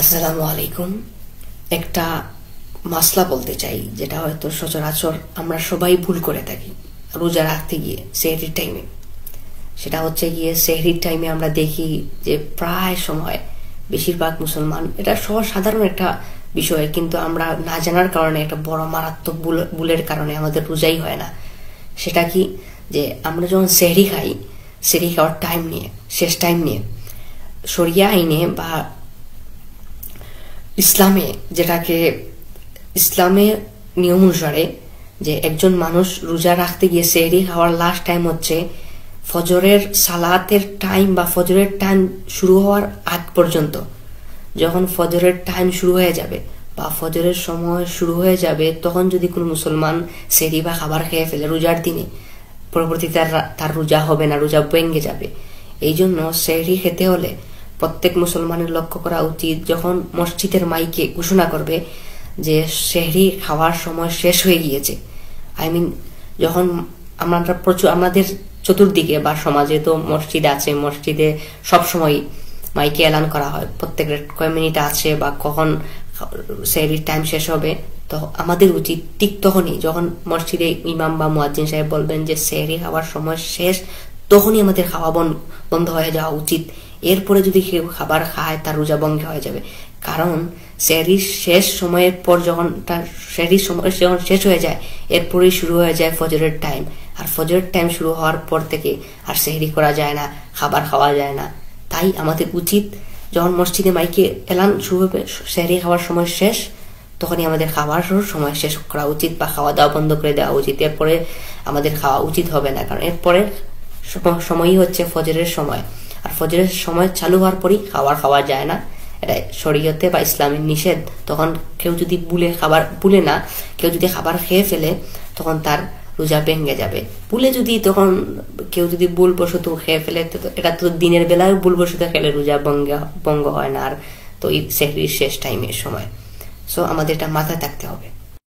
আসসালামু আলাইকুম। একটা মাসলা বলতে চাই, যেটা হয়তো সচরাচর আমরা সবাই ভুল করে থাকি রোজা রাখতে গিয়ে সেহরির টাইমে। সেটা হচ্ছে গিয়ে সেহরির টাইমে আমরা দেখি যে প্রায় সময় বেশিরভাগ মুসলমান, এটা সাধারণ একটা বিষয়, কিন্তু আমরা না জানার কারণে একটা বড় মারাত্মক ভুলের কারণে আমাদের রোজাই হয় না। সেটা কি, যে আমরা যখন সেহরি খাই, সেহরি খাওয়ার টাইম নিয়ে, শেষ টাইম নিয়ে, শরিয়া আইনে বা ইসলামে, যেটাকে ইসলামে নিয়ম অনুসারে যে একজন মানুষ রোজা রাখতে গিয়ে সেহরি খাওয়ার লাস্ট টাইম হচ্ছে ফজরের সালাতের টাইম বা ফজরের টাইম শুরু হওয়ার আগ পর্যন্ত। যখন ফজরের টাইম শুরু হয়ে যাবে বা ফজরের সময় শুরু হয়ে যাবে, তখন যদি কোনো মুসলমান সেহরি বা খাবার খেয়ে ফেলে রোজার দিনে, পরবর্তীতে তার রোজা হবে না, রোজা ভেঙে যাবে। এই জন্য সেহরি খেতে হলে প্রত্যেক মুসলমানের লক্ষ্য করা উচিত, যখন মসজিদের মাইকে ঘোষণা করবে যে সেহরি খাওয়ার সময় শেষ হয়ে গিয়েছে, যখন আমরা আমাদের চতুর্দিকে বা সমাজে তো মসজিদ আছে, মসজিদে সবসময় মাইকে এলান করা হয় প্রত্যেকের কয় মিনিট আছে বা কখন সেহরির টাইম শেষ হবে। তো আমাদের উচিত ঠিক তখনই, যখন মসজিদে ইমাম বা মুয়াজ্জিন সাহেব বলবেন যে সেহরি খাওয়ার সময় শেষ, তখনই আমাদের খাওয়া বন্ধ হয়ে যাওয়া উচিত। এরপরে যদি কেউ খাবার খায়, তার রোজা ভঙ্গ হয়ে যাবে। কারণ সেহরির শেষ সময়ের পর যখন তার সেহরির সময় যখন শেষ হয়ে যায়, এরপরেই শুরু হয়ে যায় ফজরের টাইম। আর ফজরের টাইম শুরু হওয়ার পর থেকে আর সেহরি করা যায় না, খাবার খাওয়া যায় না। তাই আমাদের উচিত, যখন মসজিদে মাইকে এলান শুরু হবে সেহরি খাওয়ার সময় শেষ, তখনই আমাদের খাওয়ার সময় শেষ করা উচিত বা খাওয়া দাওয়া বন্ধ করে দেওয়া উচিত। এরপরে আমাদের খাওয়া উচিত হবে না, কারণ এরপরে সময়ই হচ্ছে ফজরের সময়। আর ফজরের সময় চালু হওয়ার পরই খাওয়া যায় না, এটা শরীয়তে বা ইসলামের নিষেধ। তখন কেউ যদি কেউ যদি খাবার খেয়ে ফেলে, তখন তার রোজা ভেঙে যাবে। তখন কেউ যদি ভুলবশত খেয়ে ফেলে, এটা তো দিনের বেলায় ভুলবশত খেলে রোজা ভঙ্গ হয় না। আর তো সেহরির শেষ টাইমের সময়, সো আমাদের এটা মাথায় থাকতে হবে।